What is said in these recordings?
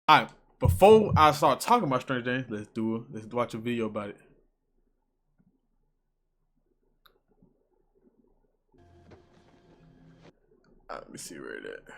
All right, before I start talking about Stranger Things, let's watch a video about it. Let me see where it is.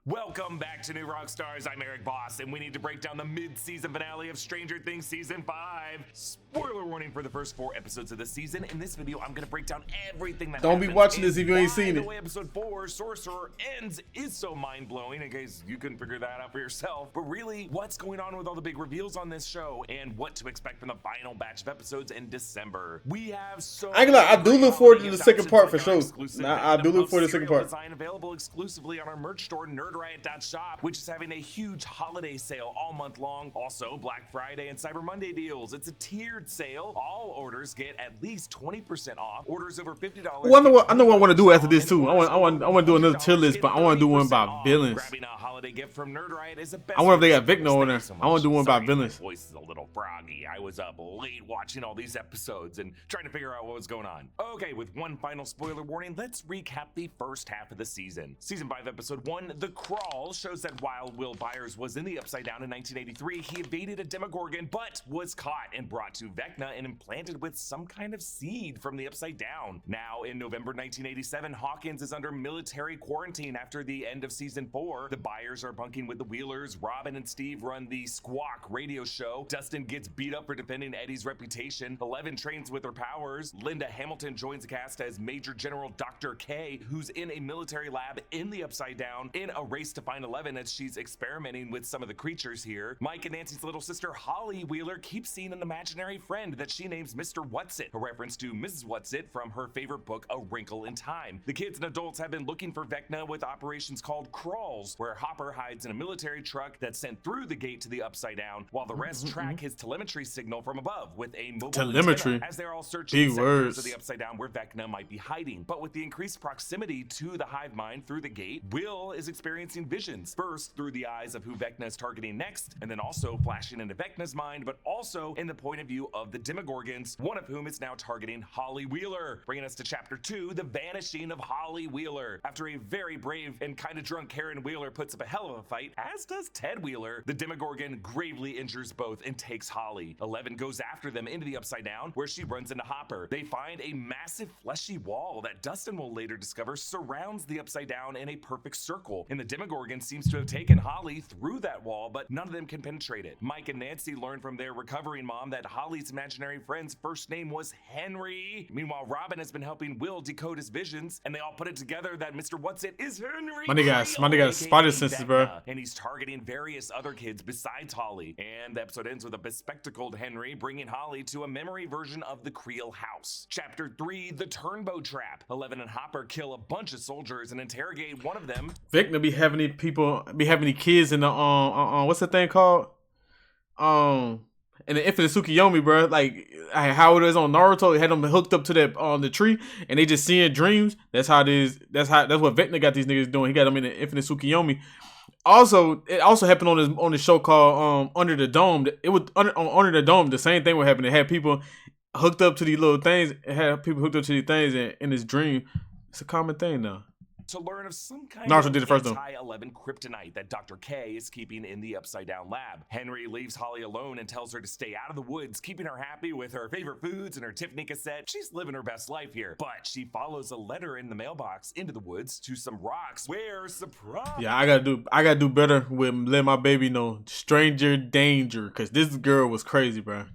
Welcome back to New Rockstars. I'm Eric Boss, and we need to break down the mid-season finale of Stranger Things Season 5. Spoiler warning for the first 4 episodes of the season. In this video, I'm going to break down everything that Don't be watching this if you ain't seen it. The way episode 4, Sorcerer, ends is so mind-blowing, in case you couldn't figure that out for yourself. But really, what's going on with all the big reveals on this show, and what to expect from the final batch of episodes in December. We have so I ain't gonna lie, I do look forward to the second part for sure. I do look forward to the second part. Design available exclusively on our merch store, nerdriot.shop, which is having a huge holiday sale all month long. Also, Black Friday and Cyber Monday deals. It's a tiered sale. All orders get at least 20% off. Orders over $50. Well, I know what I want to do after this too. I want to do another tier list, but I want to do one about villains. Grabbing a holiday gift from Nerdriot is a best. I wonder if they got Vecna on there. I want to do one about villains. My voice is a little froggy. I was up late watching all these episodes and trying to figure out what was going on. Okay, with one final spoiler warning, let's recap the first half of the season. Season 5, episode 1, The Crawl, shows that while Will Byers was in the Upside Down in 1983, he evaded a Demogorgon, but was caught and brought to Vecna and implanted with some kind of seed from the Upside Down. Now, in November 1987, Hawkins is under military quarantine after the end of season 4. The Byers are bunking with the Wheelers. Robin and Steve run the Squawk radio show. Dustin gets beat up for defending Eddie's reputation. Eleven trains with her powers. Linda Hamilton joins the cast as Major General Dr. K, who's in a military lab in the Upside Down in a race to find Eleven as she's experimenting with some of the creatures here. Mike and Nancy's little sister Holly Wheeler keeps seeing an imaginary friend that she names Mr. Whatsit, a reference to Mrs. Whatsit from her favorite book, A Wrinkle in Time. The kids and adults have been looking for Vecna with operations called Crawls, where Hopper hides in a military truck that's sent through the gate to the Upside Down, while the rest track his telemetry signal from above with a mobile antenna, as they're all searching sectors of the Upside Down where Vecna might be hiding. But with the increased proximity to the hive mind through the gate, Will is experiencing visions, first through the eyes of who Vecna is targeting next, and then also flashing into Vecna's mind, but also in the point of view of the Demogorgons, one of whom is now targeting Holly Wheeler, bringing us to chapter 2, The Vanishing of Holly Wheeler. After a very brave and kind of drunk Karen Wheeler puts up a hell of a fight, as does Ted Wheeler, the Demogorgon gravely injures both and takes Holly. Eleven goes after them into the Upside Down, where she runs into Hopper. They find a massive fleshy wall that Dustin will later discover surrounds the Upside Down in a perfect circle, and the Demogorgon seems to have taken Holly through that wall, but none of them can penetrate it. Mike and Nancy learn from their recovering mom that Holly's imaginary friend's first name was Henry. Meanwhile, Robin has been helping Will decode his visions, and they all put it together that Mr. Whatsit is Henry. My nigga, spider senses, bro. And he's targeting various other kids besides Holly. And the episode ends with a bespectacled Henry bringing Holly to a memory version of the Creel house. Chapter 3, The Turnbow Trap. Eleven and Hopper kill a bunch of soldiers and interrogate one of them. Vecna be having these kids in the what's the thing called? In the Infinite Tsukuyomi, bro. Like how it is on Naruto, it had them hooked up to that on the tree, and they just seeing dreams. That's how it is. That's what Vecna got these niggas doing. He got them in the Infinite Tsukuyomi. Also, it also happened on this show called Under the Dome. It was Under the Dome. The same thing would happen. It had people hooked up to these little things. It had people hooked up to these things in this dream. It's a common thing now. To learn of some kind Naruto of did it first, anti-11 kryptonite that Dr. K is keeping in the Upside Down lab. Henry leaves Holly alone and tells her to stay out of the woods, keeping her happy with her favorite foods and her Tiffany cassette. She's living her best life here, but she follows a letter in the mailbox into the woods to some rocks where, surprise! Yeah, I gotta do better with letting my baby know stranger danger, because this girl was crazy, bro.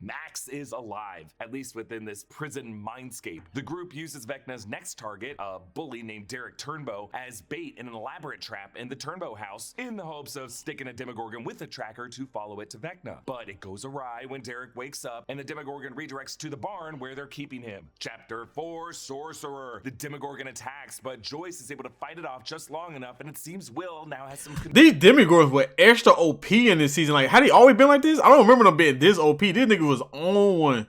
Max is alive, at least within this prison mindscape. The group uses Vecna's next target, a bully named Derek Turnbow, as bait in an elaborate trap in the Turnbow house in the hopes of sticking a Demogorgon with a tracker to follow it to Vecna. But it goes awry when Derek wakes up and the Demogorgon redirects to the barn where they're keeping him. Chapter 4, Sorcerer. The Demogorgon attacks, but Joyce is able to fight it off just long enough, and it seems Will now has some These Demogorgons were extra OP in this season. Like, had he always been like this? I don't remember them being this OP. This nigga was on one.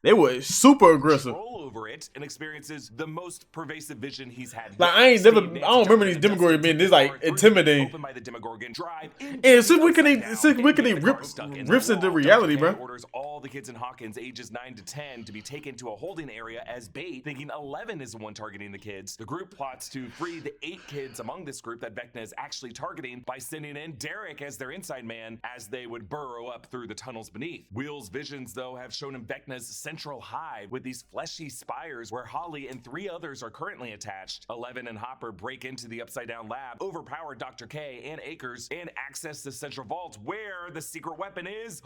They were super aggressive. Control over it and experiences the most pervasive vision he's had. Like I don't remember these Demogorgons being this like intimidating. Open by the Demogorgon drive. And Sick Wickedy rips into reality, bro. Orders all the kids in Hawkins ages 9 to 10 to be taken to a holding area as bait, thinking 11 is the one targeting the kids. The group plots to free the 8 kids among this group that Vecna is actually targeting by sending in Derek as their inside man as they would burrow up through the tunnels beneath. Will's visions, though, have shown him Vecna's central hive with these fleshy spires where Holly and 3 others are currently attached. 11 and Hopper break into the Upside Down lab, overpower Dr. K and Akers, and access the central vault where the secret weapon is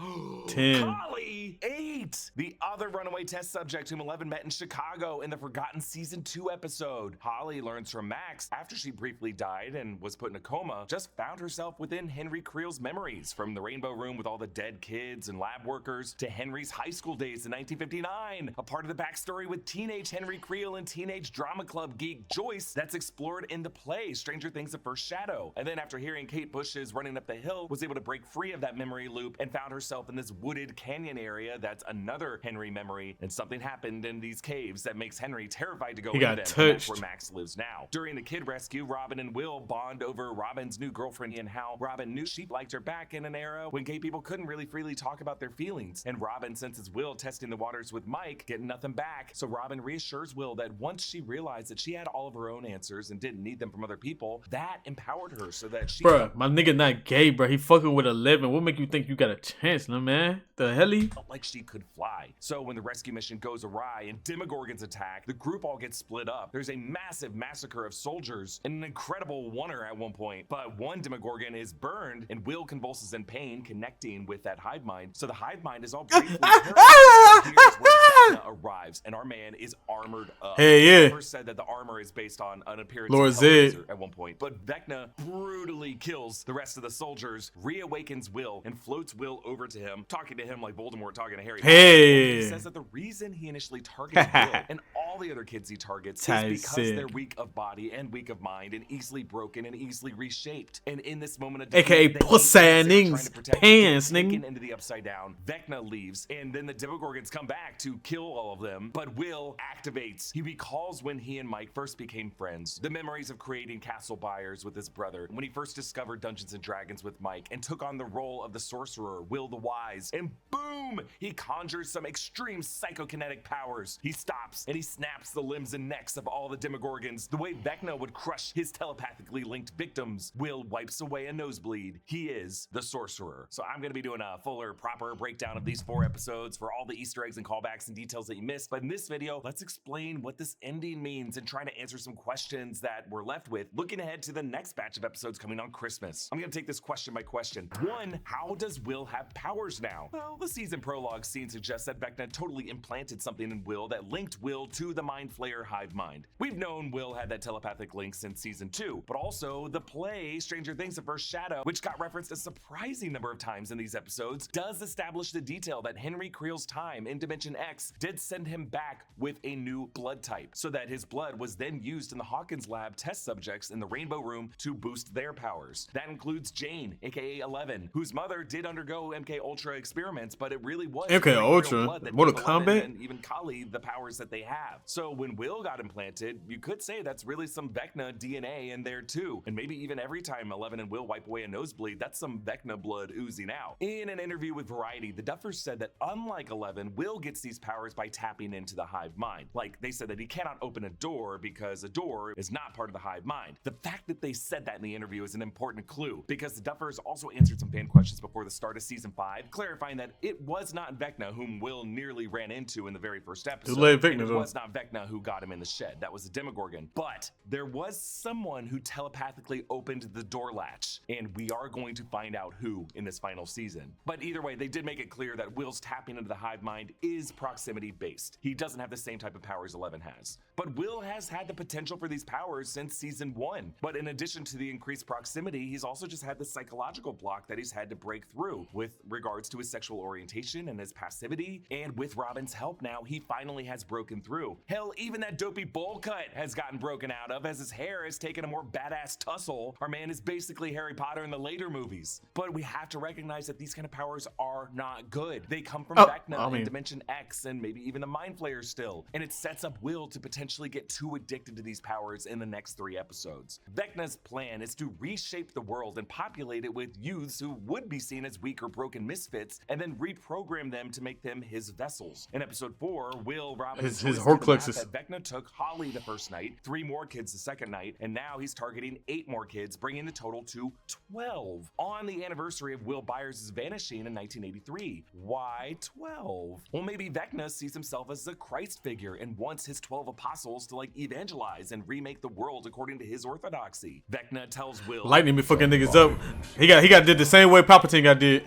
10. Holly. 8. The other runaway test subject whom 11 met in Chicago in the forgotten season 2 episode. Holly learns from Max after she briefly died and was put in a coma, just found herself within Henry Creel's memories, from the Rainbow Room with all the dead kids and lab workers to Henry's high school days in 1959, a part of the backstory with teenage Henry Creel and teenage drama club geek Joyce that's explored in the play Stranger Things: The First Shadow. And then after hearing Kate Bush's Running Up the Hill, was able to break free of that memory loop and found herself in this wooded canyon area that's another Henry memory, and something happened in these caves that makes Henry terrified to go into them. And that's where Max lives now. During the kid rescue, Robin and Will bond over Robin's new girlfriend and how Robin knew she liked her back in an era when gay people couldn't really freely talk about their feelings. And Robin senses Will testing the waters with Mike, getting nothing back. So Robin reassures Will that once she realized that she had all of her own answers and didn't need them from other people, that empowered her so that she— Bruh, my nigga not gay, bro. He fucking with 11. What make you think you got a chance, no man? The hell he? Felt like she could fly. So when the rescue mission goes awry and Demogorgons attack, the group all gets split up. There's a massive massacre of soldiers and an incredible oneer at one point. But one Demogorgon is burned and Will convulses in pain, connecting with that hive mind. So the hive mind is all briefly paralyzed. Here's where Vecna arrives, and our man is armored up. Hey, yeah. First said that the armor is based on an appearance Lord of Zed at one point, but Vecna brutally kills the rest of the soldiers, reawakens Will, and floats Will over to him, talking to him like Voldemort talking to Harry. Hey. He says that the reason he initially targeted Will and all the other kids he targets is because they're weak of body and weak of mind and easily broken and easily reshaped. And in this moment of AKA pussy niggas pants, nigga. Into the Upside Down, Vecna leaves, and then the Demogorgons come back to kill all of them. But Will activates. He recalls when he and Mike first became friends, the memories of creating castle buyers with his brother, when he first discovered Dungeons and Dragons with Mike and took on the role of the sorcerer, Will the Wise, and boom, he conjures some extreme psychokinetic powers. He stops and he snaps the limbs and necks of all the Demogorgons the way Vecna would crush his telepathically linked victims. Will wipes away a nosebleed. He is the sorcerer. So I'm going to be doing a fuller, proper breakdown of these 4 episodes for all the Easter eggs and callbacks and details that you missed. But in this video, let's explain what this ending means and try to answer some questions that we're left with looking ahead to the next batch of episodes coming on Christmas. I'm going to take this question by question. 1, how does Will have powers now? Well, the season prologue scene suggests that Vecna totally implanted something in Will that linked Will to the Mind Flayer hive mind. We've known Will had that telepathic link since season 2, but also the play Stranger Things: The First Shadow, which got referenced a surprising number of times in these episodes, does establish the detail that Henry Creel's time in Dimension X did send him back with a new blood type, so that his blood was then used in the Hawkins lab test subjects in the Rainbow Room to boost their powers. That includes Jane, aka 11, whose mother did undergo MK Ultra experiments, but it really was MK Ultra, Mortal Kombat, and even Kali the powers that they have. So when Will got implanted, you could say that's really some Vecna DNA in there too, and maybe even every time 11 and Will wipe away a nosebleed, that's some Vecna blood oozing out. In an interview with Variety, the Duffers said that unlike 11, Will gets these powers by tapping into the hive mind. Like, they said that he cannot open a door because a door is not part of the hive mind. The fact that they said that in the interview is an important clue, because the Duffers also answered some fan questions before the start of season 5, clarifying that it was not Vecna whom Will nearly ran into in the very first episode. And it was not Vecna who got him in the shed. That was a Demogorgon. But there was someone who telepathically opened the door latch, and we are going to find out who in this final season. But either way, they did make it clear that Will's tapping into the hive mind is proximity based. He doesn't have the same type of powers 11 has. But Will has had the potential for these powers since season 1. But in addition to the increased proximity, he's also just had the psychological block that he's had to break through with regards to his sexual orientation and his passivity. And with Robin's help now, he finally has broken through. Hell, even that dopey bowl cut has gotten broken out of, as his hair has taken a more badass tussle. Our man is basically Harry Potter in the later movies. But we have to recognize that these kind of powers are not good. They come from Vecna in Dimension Generation X and maybe even the Mind Flayer still. And it sets up Will to potentially get too addicted to these powers in the next 3 episodes. Vecna's plan is to reshape the world and populate it with youths who would be seen as weak or broken misfits, and then reprogram them to make them his vessels. In episode 4, Will, Robin, his and Horcruxes. that Vecna took Holly the first night, 3 more kids the second night, and now he's targeting 8 more kids, bringing the total to 12 on the anniversary of Will Byers' vanishing in 1983. Why 12? Well, maybe Vecna sees himself as a Christ figure and wants his 12 apostles to evangelize and remake the world according to his orthodoxy. Vecna tells Will, Lightning be fucking niggas up. He got did the same way Palpatine got did.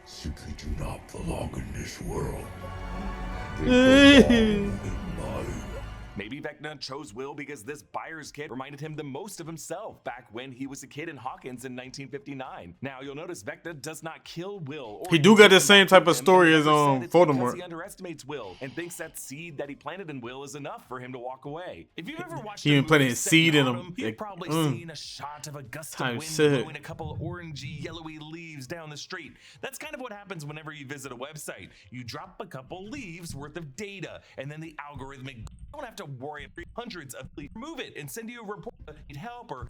Simply do not belong in this world. Maybe Vecna chose Will because this Byers kid reminded him the most of himself back when he was a kid in Hawkins in 1959. Now, you'll notice Vecna does not kill Will. He do got the same type of story as Voldemort. He underestimates Will and thinks that seed that he planted in Will is enough for him to walk away. If you've ever watched he even planted his seed in him. You've probably seen a shot of a gust of wind blowing a couple of orangey, yellowy leaves down the street. That's kind of what happens whenever you visit a website. You drop a couple leaves worth of data, and then the algorithmic don't have to worry about hundreds of leaves. Remove it and send you a report that need help or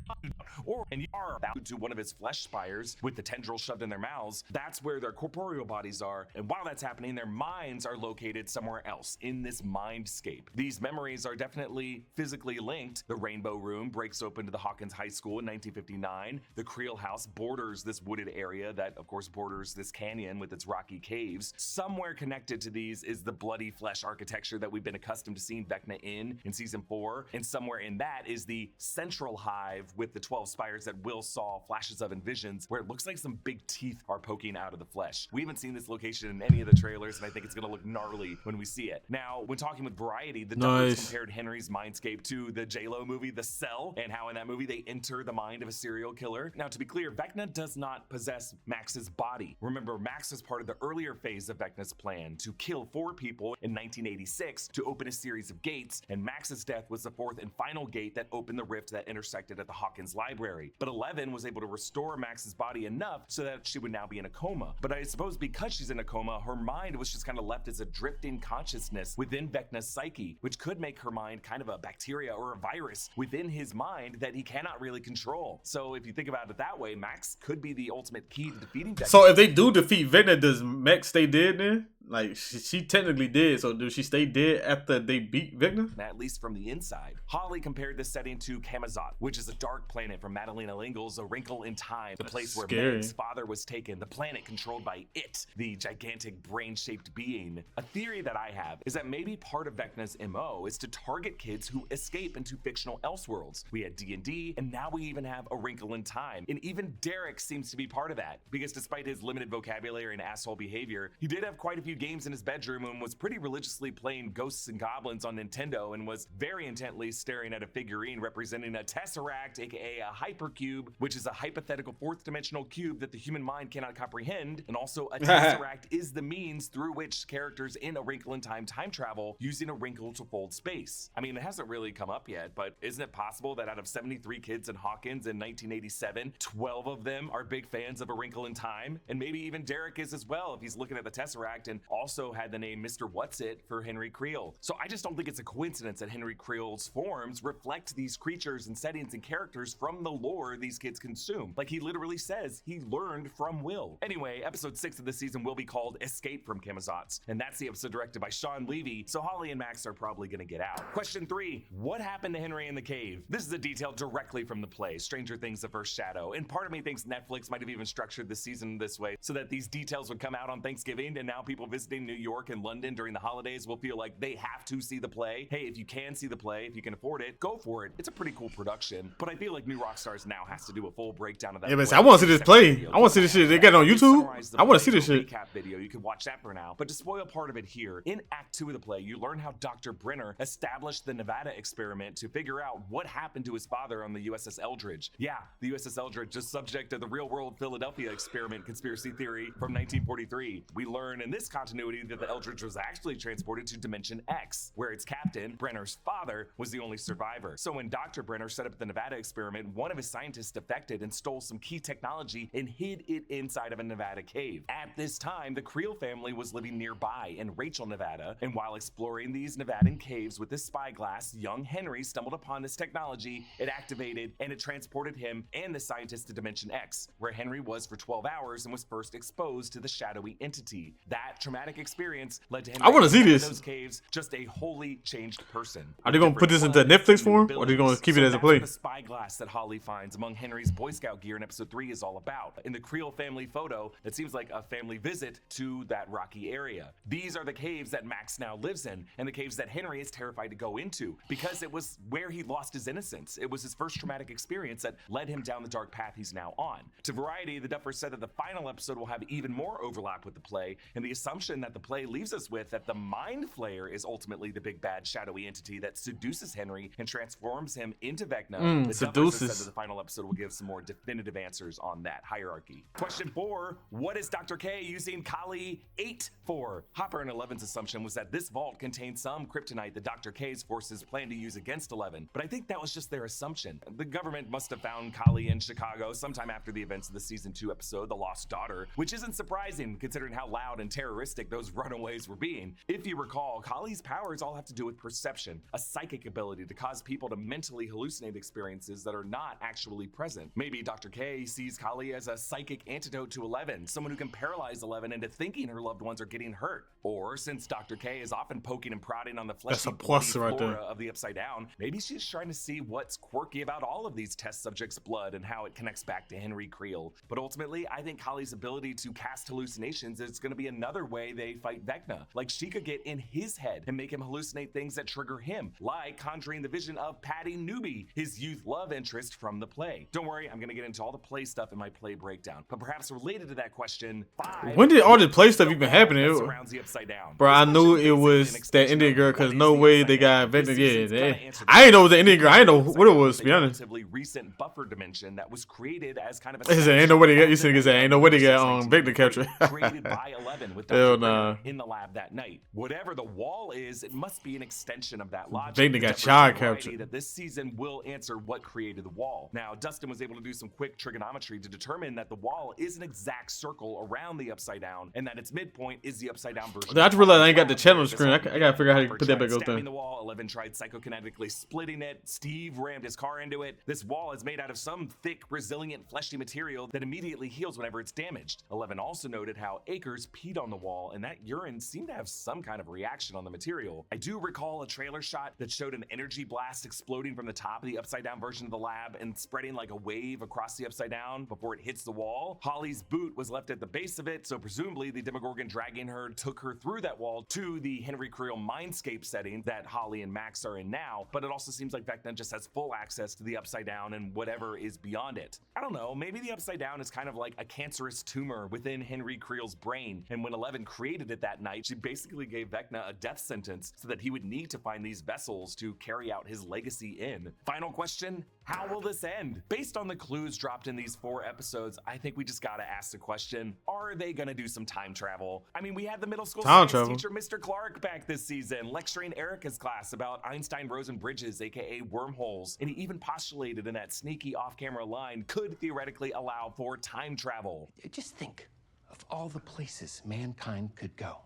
and you are about to one of his flesh spires with the tendrils shoved in their mouths. That's where their corporeal bodies are, and while that's happening, their minds are located somewhere else in this mindscape. These memories are definitely physically linked. The Rainbow Room breaks open to the Hawkins High School in 1959. The Creel House borders this wooded area that, of course, borders this canyon with its rocky caves. Somewhere connected to these is the bloody flesh architecture that we've been accustomed to seeing Vecna in season 4, and somewhere in that is the central hive with the 12 spires that Will saw flashes of in visions, where it looks like some big teeth are poking out of the flesh. We haven't seen this location in any of the trailers, and I think it's gonna look gnarly when we see it. Now, when talking with Variety, the Dubbers compared Henry's mindscape to the J-Lo movie The Cell, and how in that movie they enter the mind of a serial killer. Now, to be clear, Vecna does not possess Max's body. Remember, Max was part of the earlier phase of Vecna's plan to kill 4 people in 1986 to open a series of gates, and Max's death was the 4th and final gate that opened the rift that intersected at the Hawkins Library. But 11 was able to restore Max's body enough so that she would now be in a coma. But I suppose because she's in a coma, her mind was just kind of left as a drifting consciousness within Vecna's psyche, which could make her mind kind of a bacteria or a virus within his mind that he cannot really control. So if you think about it that way, Max could be the ultimate key to defeating Vecna. So if they do defeat Vecna, does Max stay dead then? Like, she technically did, so does she stay dead after they beat Vecna? At least from the inside. Holly compared this setting to Camazotz, which is a dark planet from Madalena L'Engle's A Wrinkle in Time, the place where Meg's father was taken, the planet controlled by it, the gigantic brain-shaped being. A theory that I have is that maybe part of Vecna's MO is to target kids who escape into fictional Elseworlds. We had D&D, and now we even have A Wrinkle in Time. And even Derek seems to be part of that, because despite his limited vocabulary and asshole behavior, he did have quite a few games in his bedroom and was pretty religiously playing Ghosts and Goblins on Nintendo, and was very intently staring at a figurine representing a Tesseract, aka a Hypercube, which is a hypothetical 4th dimensional cube that the human mind cannot comprehend. And also a Tesseract is the means through which characters in A Wrinkle in Time time travel using a wrinkle to fold space. I mean, it hasn't really come up yet, but isn't it possible that out of 73 kids in Hawkins in 1987, 12 of them are big fans of A Wrinkle in Time? And maybe even Derek is as well, if he's looking at the Tesseract and also had the name Mr. What's-It for Henry Creel. So I just don't think it's a coincidence that Henry Creel's forms reflect these creatures and settings and characters from the lore these kids consume. Like, he literally says he learned from Will. Anyway, episode 6 of the season will be called Escape from Camazotz, and that's the episode directed by Sean Levy, so Holly and Max are probably gonna get out. Question 3, what happened to Henry in the cave? This is a detail directly from the play, Stranger Things: The First Shadow, and part of me thinks Netflix might have even structured the season this way so that these details would come out on Thanksgiving, and now people visiting New York and London during the holidays will feel like they have to see the play. Hey, if you can see the play, if you can afford it, go for it. It's a pretty cool production, but I feel like New Rockstars now has to do a full breakdown of that. Yeah, but I want to see this play. I want to see this shit. They got it on YouTube. I want to see this shit. Recap video. You can watch that for now. But to spoil part of it here, in Act 2 of the play, you learn how Dr. Brenner established the Nevada experiment to figure out what happened to his father on the USS Eldridge. Yeah, the USS Eldridge is subject to the real-world Philadelphia experiment conspiracy theory from 1943. We learn in this context continuity that the Eldridge was actually transported to Dimension X, where its captain, Brenner's father, was the only survivor. So when Dr. Brenner set up the Nevada experiment, one of his scientists defected and stole some key technology and hid it inside of a Nevada cave. At this time, the Creel family was living nearby in Rachel, Nevada, and while exploring these Nevadan caves with this spyglass, young Henry stumbled upon this technology, it activated, and it transported him and the scientist to Dimension X, where Henry was for 12 hours and was first exposed to the shadowy entity. That traumatic experience led to Henry I want to see this. those caves just a wholly changed person. Are they gonna put this into Netflix for him, or are they gonna keep it as a play? The spyglass that Holly finds among Henry's Boy Scout gear in episode 3 is all about. In the Creel family photo, it seems like a family visit to that rocky area. These are the caves that Max now lives in, and the caves that Henry is terrified to go into, because it was where he lost his innocence. It was his first traumatic experience that led him down the dark path he's now on. To Variety, the Duffers said that the final episode will have even more overlap with the play, and the assumption that the play leaves us with that the Mind Flayer is ultimately the big bad shadowy entity that seduces Henry and transforms him into Vecna. The Duffers have said that the final episode will give some more definitive answers on that hierarchy. Question 4, what is Dr. K using Kali 8 for? Hopper and Eleven's assumption was that this vault contained some kryptonite that Dr. K's forces planned to use against Eleven, but I think that was just their assumption. The government must have found Kali in Chicago sometime after the events of the season 2 episode, The Lost Daughter, which isn't surprising considering how loud and terroristic those runaways were being. If you recall, Kali's powers all have to do with perception, a psychic ability to cause people to mentally hallucinate experiences that are not actually present. Maybe Dr. K sees Kali as a psychic antidote to Eleven, someone who can paralyze Eleven into thinking her loved ones are getting hurt. Or since Dr. K is often poking and prodding on the fleshy flora of the Upside Down, maybe she's trying to see what's quirky about all of these test subjects' blood and how it connects back to Henry Creel. But ultimately, I think Kali's ability to cast hallucinations is going to be another way they fight Vecna. Like, she could get in his head and make him hallucinate things that trigger him, like conjuring the vision of Patty Newby, his youth love interest from the play. Don't worry, I'm going to get into all the play stuff in my play breakdown. But perhaps related to that question, 5. When did all the play stuff even happen? Surrounds the Upside Down. Bro, I knew it was that Indian girl because no way they got Vecna. Yeah, I didn't know it was the Indian girl. I didn't know what it was, to be honest. Relatively recent buffer dimension that was created as kind of a. Ain't no way they got. You said ain't no way they got Vecna capture. Created by 11 with Dr. in the lab that night. Whatever the wall is, it must be an extension of that logic. Vecna got child captured. That this season will answer what created the wall. Now, Dustin was able to do some quick trigonometry to determine that the wall is an exact circle around the Upside Down, and that its midpoint is the Upside Down version. I just realized I ain't got the channel screen. I gotta figure out how to put that back up there. The wall, 11 tried psychokinetically splitting it. Steve rammed his car into it. This wall is made out of some thick, resilient, fleshy material that immediately heals whenever it's damaged. 11 also noted how Akers peed on the wall, and that urine seemed to have some kind of reaction on the material. I do recall a trailer shot that showed an energy blast exploding from the top of the Upside Down version of the lab and spreading like a wave across the Upside Down before it hits the wall. Holly's boot was left at the base of it, so presumably the Demogorgon dragging her took her through that wall to the Henry Creel mindscape setting that Holly and Max are in now, but it also seems like Vecna just has full access to the Upside Down and whatever is beyond it. I don't know, maybe the Upside Down is kind of like a cancerous tumor within Henry Creel's brain, and when 11 created it that night, she basically gave Vecna a death sentence so that he would need to find these vessels to carry out his legacy in. Final question, how will this end? Based on the clues dropped in these 4 episodes, I think we just gotta ask the question, are they gonna do some time travel? I mean, we had the middle school science teacher, Mr. Clark, back this season, lecturing Erica's class about Einstein-Rosen bridges, aka wormholes, and he even postulated in that sneaky off-camera line could theoretically allow for time travel. Just think of all the places mankind could go.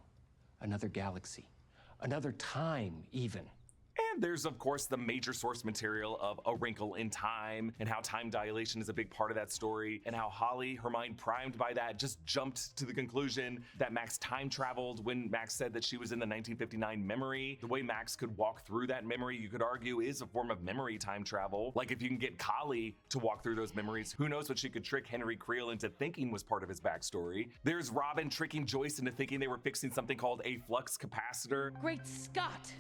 Another galaxy, another time even. And there's, of course, the major source material of A Wrinkle in Time and how time dilation is a big part of that story, and how Holly, her mind primed by that, just jumped to the conclusion that Max time traveled when Max said that she was in the 1959 memory. The way Max could walk through that memory, you could argue, is a form of memory time travel. Like, if you can get Kali to walk through those memories, who knows what she could trick Henry Creel into thinking was part of his backstory. There's Robin tricking Joyce into thinking they were fixing something called a flux capacitor. Great Scott!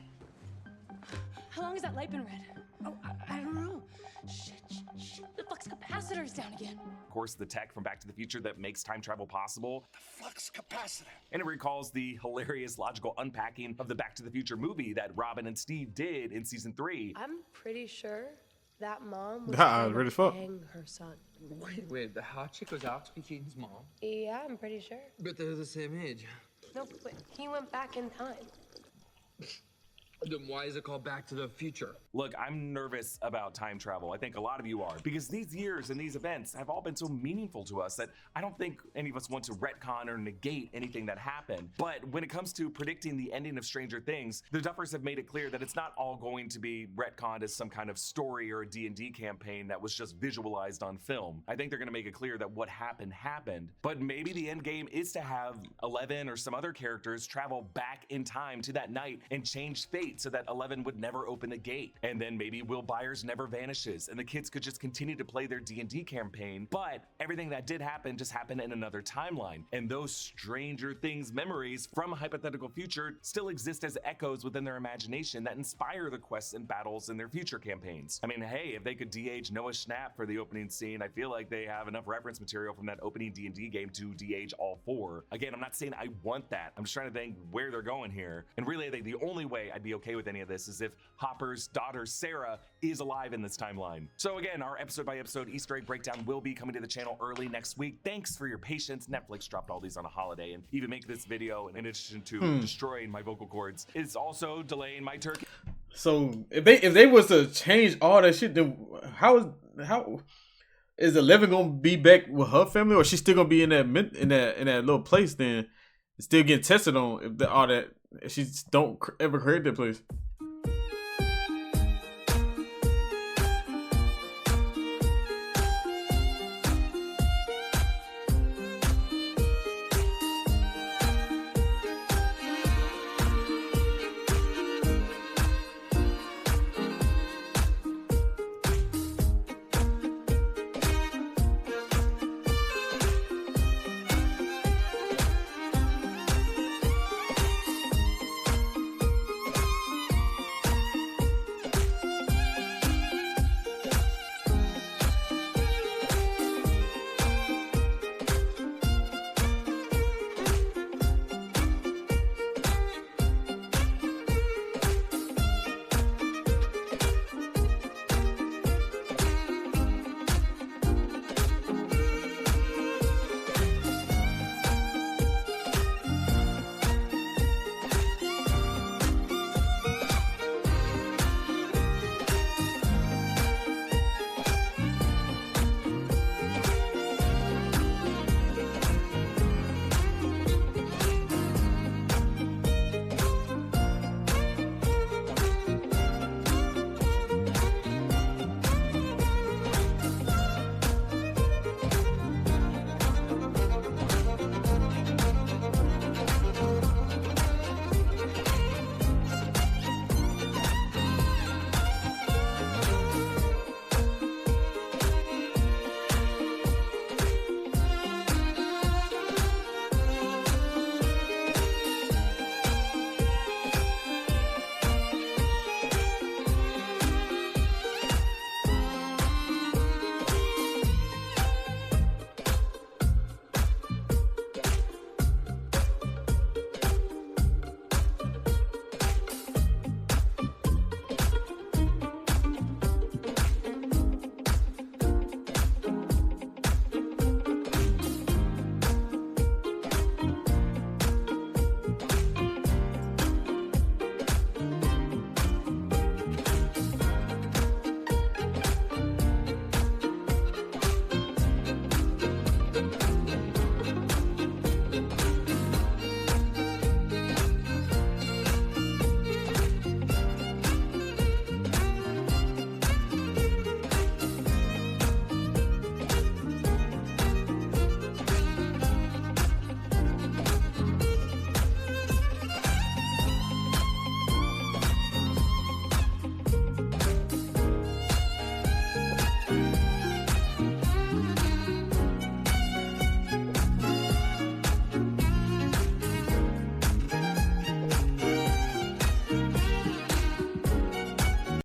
How long has that light been red? Oh, I don't know. Shit. The flux capacitor's down again. Of course, the tech from Back to the Future that makes time travel possible. The flux capacitor. And it recalls the hilarious logical unpacking of the Back to the Future movie that Robin and Steve did in season 3. I'm pretty sure that mom was ready as fuck. paying her son. Wait, the hot chick was out to be Keaton's mom? Yeah, I'm pretty sure. But they're the same age. No, but he went back in time. Then why is it called Back to the Future? Look, I'm nervous about time travel. I think a lot of you are, because these years and these events have all been so meaningful to us that I don't think any of us want to retcon or negate anything that happened. But when it comes to predicting the ending of Stranger Things, the Duffers have made it clear that it's not all going to be retconned as some kind of story or a D&D campaign that was just visualized on film. I think they're going to make it clear that what happened, but maybe the end game is to have Eleven or some other characters travel back in time to that night and change fate so that Eleven would never open the gate. And then maybe Will Byers never vanishes and the kids could just continue to play their D&D campaign, but everything that did happen just happened in another timeline. And those Stranger Things memories from a hypothetical future still exist as echoes within their imagination that inspire the quests and battles in their future campaigns. I mean, hey, if they could de-age Noah Schnapp for the opening scene, I feel like they have enough reference material from that opening D&D game to de-age all four. Again, I'm not saying I want that. I'm just trying to think where they're going here. And really, I think the only way I'd be okay with any of this is if Hopper's daughter Sarah is alive in this timeline. So again, our episode by episode Easter egg breakdown will be coming to the channel early next week. Thanks for your patience. Netflix dropped all these on a holiday, and even make this video, in addition to destroying my vocal cords, is also delaying my turkey. So if they was to change all that shit, then how is Eleven gonna be back with her family, or she's still gonna be in that little place? Then still getting tested on if all that she don't ever create that place.